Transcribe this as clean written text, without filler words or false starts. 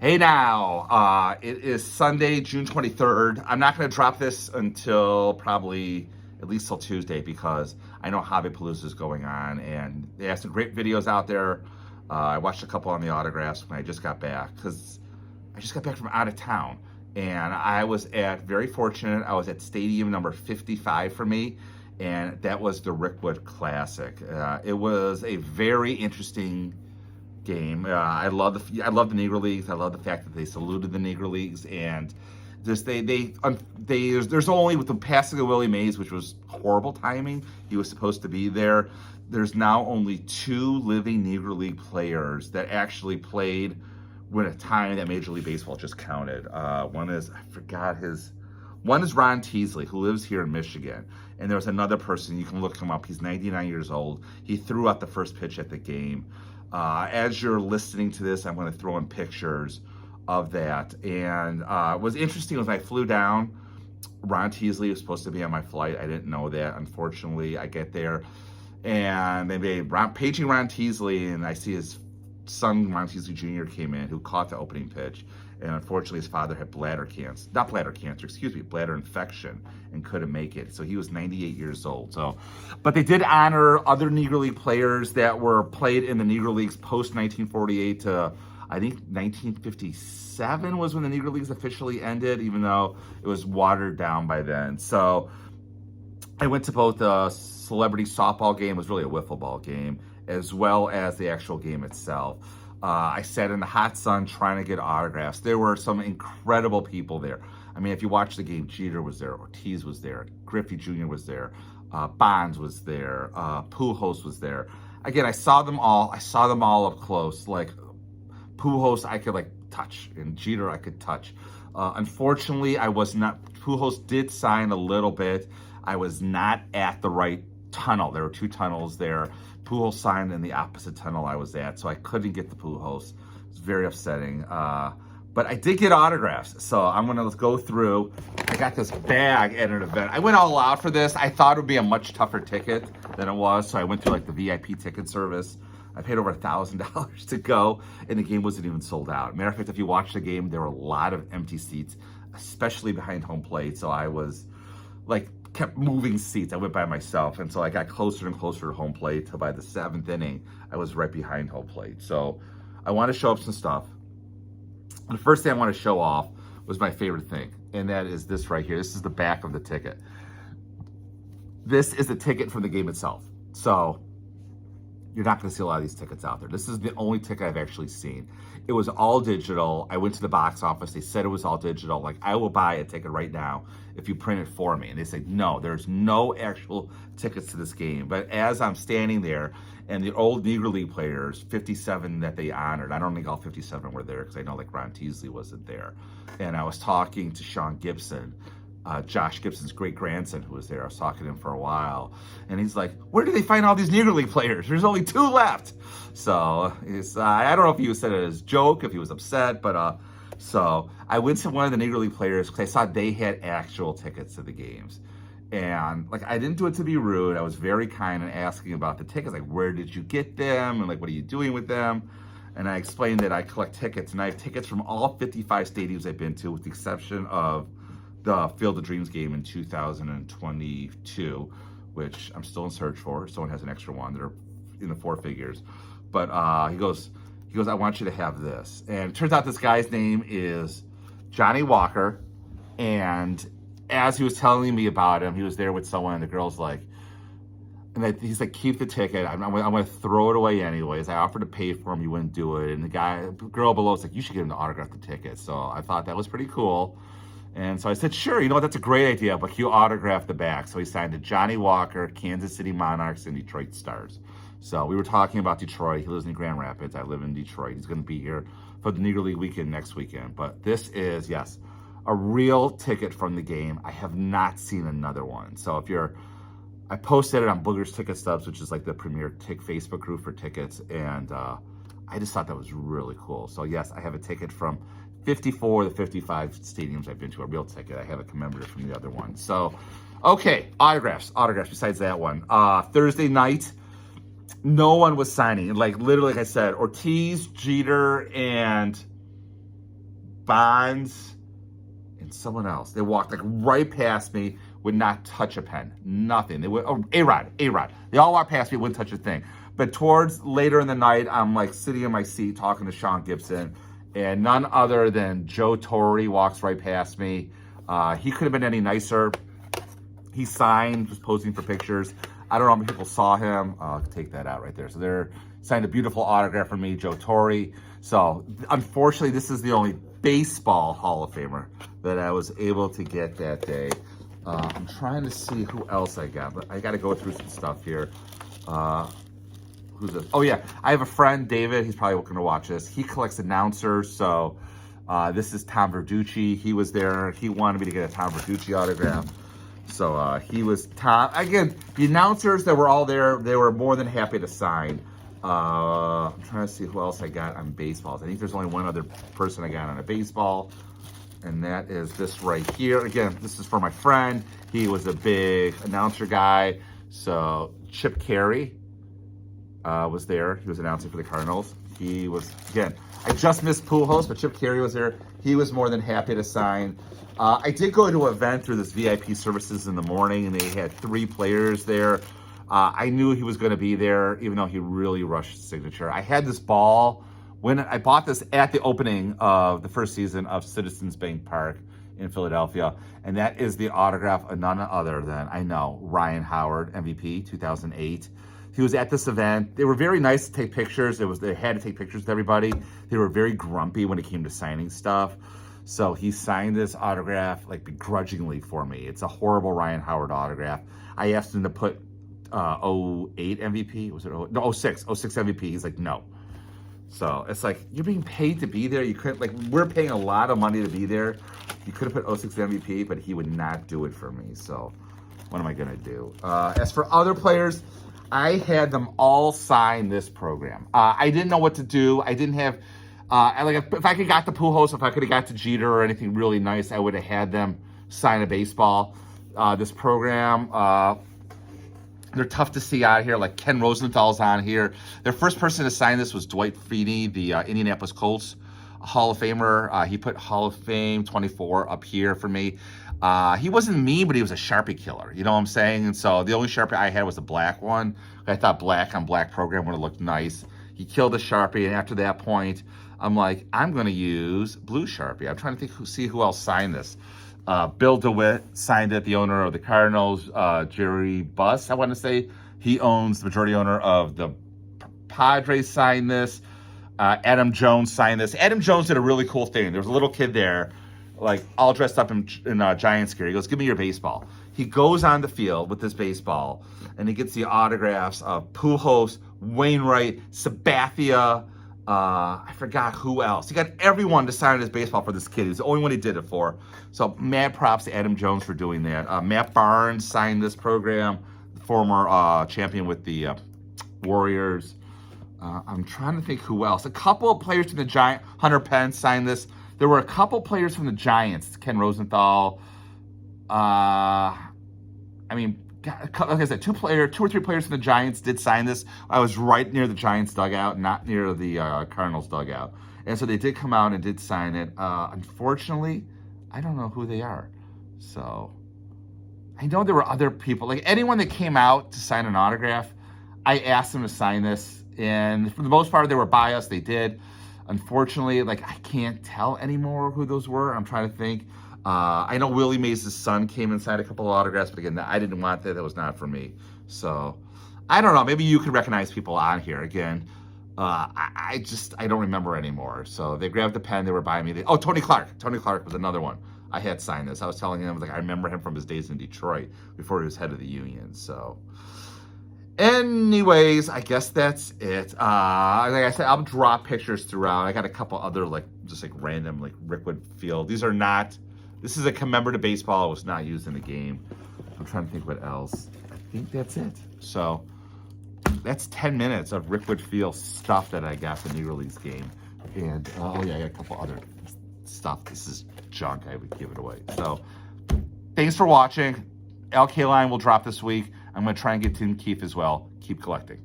Hey now, it is Sunday, June 23rd. I'm not going to drop this until probably at least till Tuesday because I know Hobbypalooza is going on and they have some great videos out there. I watched a couple on the autographs when I just got back because I just got back from out of town and I was very fortunate. I was at stadium number 55 for me, and that was the Rickwood Classic. It was a very interesting game. I love the Negro Leagues. I love the fact that they saluted the Negro Leagues, and just there's only, with the passing of Willie Mays, which was horrible timing. He was supposed to be there. There's now only 2 living Negro League players that actually played when a time that Major League Baseball just counted. One is Ron Teasley, who lives here in Michigan. And there was another person, you can look him up. He's 99 years old. He threw out the first pitch at the game. As you're listening to this, I'm going to throw in pictures of that. And what was interesting was when I flew down, Ron Teasley was supposed to be on my flight. I didn't know that. Unfortunately, I get there, and they paging Ron Teasley, and I see his son, Ron Teasley Jr., came in, who caught the opening pitch. And unfortunately, his father had bladder infection, and couldn't make it. So he was 98 years old. So, but they did honor other Negro League players that were played in the Negro Leagues post 1948 to, I think, 1957 was when the Negro Leagues officially ended, even though it was watered down by then. So I went to both the celebrity softball game, it was really a wiffle ball game, as well as the actual game itself. I sat in the hot sun trying to get autographs. There were some incredible people there. I mean, if you watch the game, Jeter was there, Ortiz was there, Griffey Jr. was there, Bonds was there, Pujols was there. Again, I saw them all. I saw them all up close. Like Pujols, I could touch, and Jeter, I could touch. Unfortunately, I was not. Pujols did sign a little bit. I was not at the right tunnel. There were 2 tunnels there. Pujols signed in the opposite tunnel I was at, so I couldn't get the Pujols. It's very upsetting. But I did get autographs, so I'm going to go through. I got this bag at an event. I went all out for this. I thought it would be a much tougher ticket than it was, so I went through the VIP ticket service. I paid over $1,000 to go, and the game wasn't even sold out. Matter of fact, if you watch the game, there were a lot of empty seats, especially behind home plate, so I was kept moving seats. I went by myself, and so I got closer and closer to home plate till by the 7th inning, I was right behind home plate. So I want to show up some stuff. And the first thing I want to show off was my favorite thing, and that is this right here. This is the back of the ticket. This is the ticket from the game itself. So you're not going to see a lot of these tickets out there. This is the only ticket I've actually seen. It was all digital. I went to the box office. They said it was all digital. I will buy a ticket right now if you print it for me. And they said, no, there's no actual tickets to this game. But as I'm standing there, and the old Negro League players, 57 that they honored, I don't think all 57 were there because I know Ron Teasley wasn't there. And I was talking to Sean Gibson, Josh Gibson's great-grandson, who was there. I was talking to him for a while, and he's like, where do they find all these Negro League players? There's only 2 left. So I don't know if he said it as a joke, if he was upset, but so I went to one of the Negro League players because I saw they had actual tickets to the games. And I didn't do it to be rude. I was very kind in asking about the tickets, where did you get them, and what are you doing with them? And I explained that I collect tickets, and I have tickets from all 55 stadiums I've been to, with the exception of the Field of Dreams game in 2022, which I'm still in search for. Someone has an extra one. They're in the 4 figures. But he goes, I want you to have this. And it turns out this guy's name is Johnny Walker. And as he was telling me about him, he was there with someone, and the girl's he's like, keep the ticket. I'm going to throw it away anyways. I offered to pay for him. You wouldn't do it. And the girl below was like, you should get him to autograph the ticket. So I thought that was pretty cool. And so I said, sure, that's a great idea, but you autograph the back. So he signed to Johnny Walker, Kansas City Monarchs, and Detroit Stars. So we were talking about Detroit. He lives in Grand Rapids. I live in Detroit. He's going to be here for the Negro League weekend next weekend. But this is, yes, a real ticket from the game. I have not seen another one. So I posted it on Booger's Ticket Stubs, which is the premier Facebook group for tickets. And I just thought that was really cool. So yes, I have a ticket from 54 to 55 stadiums I've been to, a real ticket. I have a commemorative from the other one. So, okay, autographs besides that one. Thursday night, no one was signing. Literally, like I said, Ortiz, Jeter, and Bonds, and someone else. They walked like right past me, would not touch a pen, nothing. They would, oh, A-Rod. They all walked past me, wouldn't touch a thing. But towards later in the night, I'm like sitting in my seat talking to Sean Gibson, and none other than Joe Torre walks right past me. He could have been any nicer. He signed, was posing for pictures. I don't know how many people saw him. I'll take that out right there. So they're signed a beautiful autograph for me, Joe Torre. So unfortunately, this is the only baseball Hall of Famer that I was able to get that day. I'm trying to see who else I got, but I got to go through some stuff here. Who's this? Oh yeah, I have a friend, David. He's probably going to watch this. He collects announcers. So this is Tom Verducci. He was there. He wanted me to get a Tom Verducci autograph. So he was Tom. Again, the announcers that were all there, they were more than happy to sign. I'm trying to see who else I got on baseballs. I think there's only one other person I got on a baseball, and that is this right here. Again, this is for my friend. He was a big announcer guy. So Chip Carey was there. He was announcing for the Cardinals. He was, again, I just missed Pujols, but Chip Carey was there. He was more than happy to sign. I did go to an event through this VIP services in the morning, and they had 3 players there. I knew he was going to be there, even though he really rushed his signature. I had this ball when I bought this at the opening of the first season of Citizens Bank Park in Philadelphia, and that is the autograph of none other than, I know, Ryan Howard, MVP, 2008. He was at this event. They were very nice to take pictures. They had to take pictures with everybody. They were very grumpy when it came to signing stuff. So he signed this autograph like begrudgingly for me. It's a horrible Ryan Howard autograph. I asked him to put 08 MVP. Was it no 06 MVP? He's like, no. So it's like, you're being paid to be there. You couldn't, like, we're paying a lot of money to be there. You could have put 06 MVP, but he would not do it for me. So what am I gonna do? As for other players, I had them all sign this program. I didn't know what to do. I didn't have, if I could have got the Pujols, if I could have got to Jeter or anything really nice, I would have had them sign a baseball. This program, they're tough to see out here. Like Ken Rosenthal's on here. Their first person to sign this was Dwight Freeney, the Indianapolis Colts Hall of Famer. He put Hall of Fame 24 up here for me. He wasn't mean, but he was a Sharpie killer. You know what I'm saying? And so the only Sharpie I had was a black one. I thought black on black program would have looked nice. He killed the Sharpie, and after that point, I'm like, I'm going to use blue Sharpie. I'm trying to think, see who else signed this. Bill DeWitt signed it, the owner of the Cardinals. Jerry Buss, I want to say, he owns the majority owner of the Padres, signed this. Adam Jones signed this. Adam Jones did a really cool thing. There was a little kid there, like all dressed up in Giants gear. He goes, give me your baseball. He goes on the field with this baseball, and he gets the autographs of Pujols, Wainwright, Sabathia, I forgot who else. He got everyone to sign his baseball for this kid. He's the only one he did it for. So mad props to Adam Jones for doing that. Matt Barnes signed this program, former champion with the Warriors. I'm trying to think who else. A couple of players from the Giants. Hunter Pence signed this. There were a couple players from the Giants. Ken Rosenthal. I mean, like I said, two or three players from the Giants did sign this. I was right near the Giants dugout, not near the Cardinals dugout. And so they did come out and did sign it. Unfortunately, I don't know who they are. So I know there were other people. Like anyone that came out to sign an autograph, I asked them to sign this. And for the most part, they were biased. They did. Unfortunately, like I can't tell anymore who those were. I'm trying to think. I know Willie Mays' son came and signed a couple of autographs, but again, I didn't want that. That was not for me. So I don't know. Maybe you could recognize people on here. Again, I don't remember anymore. So they grabbed the pen. They were buying me. Tony Clark. Tony Clark was another one. I had signed this. I was telling him, like, I remember him from his days in Detroit before he was head of the union. So anyways, I guess that's it. Like I said, I'll drop pictures throughout. I got a couple other, like, just like random, like Rickwood Field. This is a commemorative baseball. It was not used in the game. I'm trying to think what else. I think that's it. So that's 10 minutes of Rickwood Field stuff that I got for the Negro Leagues game. And, I got a couple other stuff. This is junk. I would give it away. So thanks for watching. LK Line will drop this week. I'm going to try and get Tim Keefe as well. Keep collecting.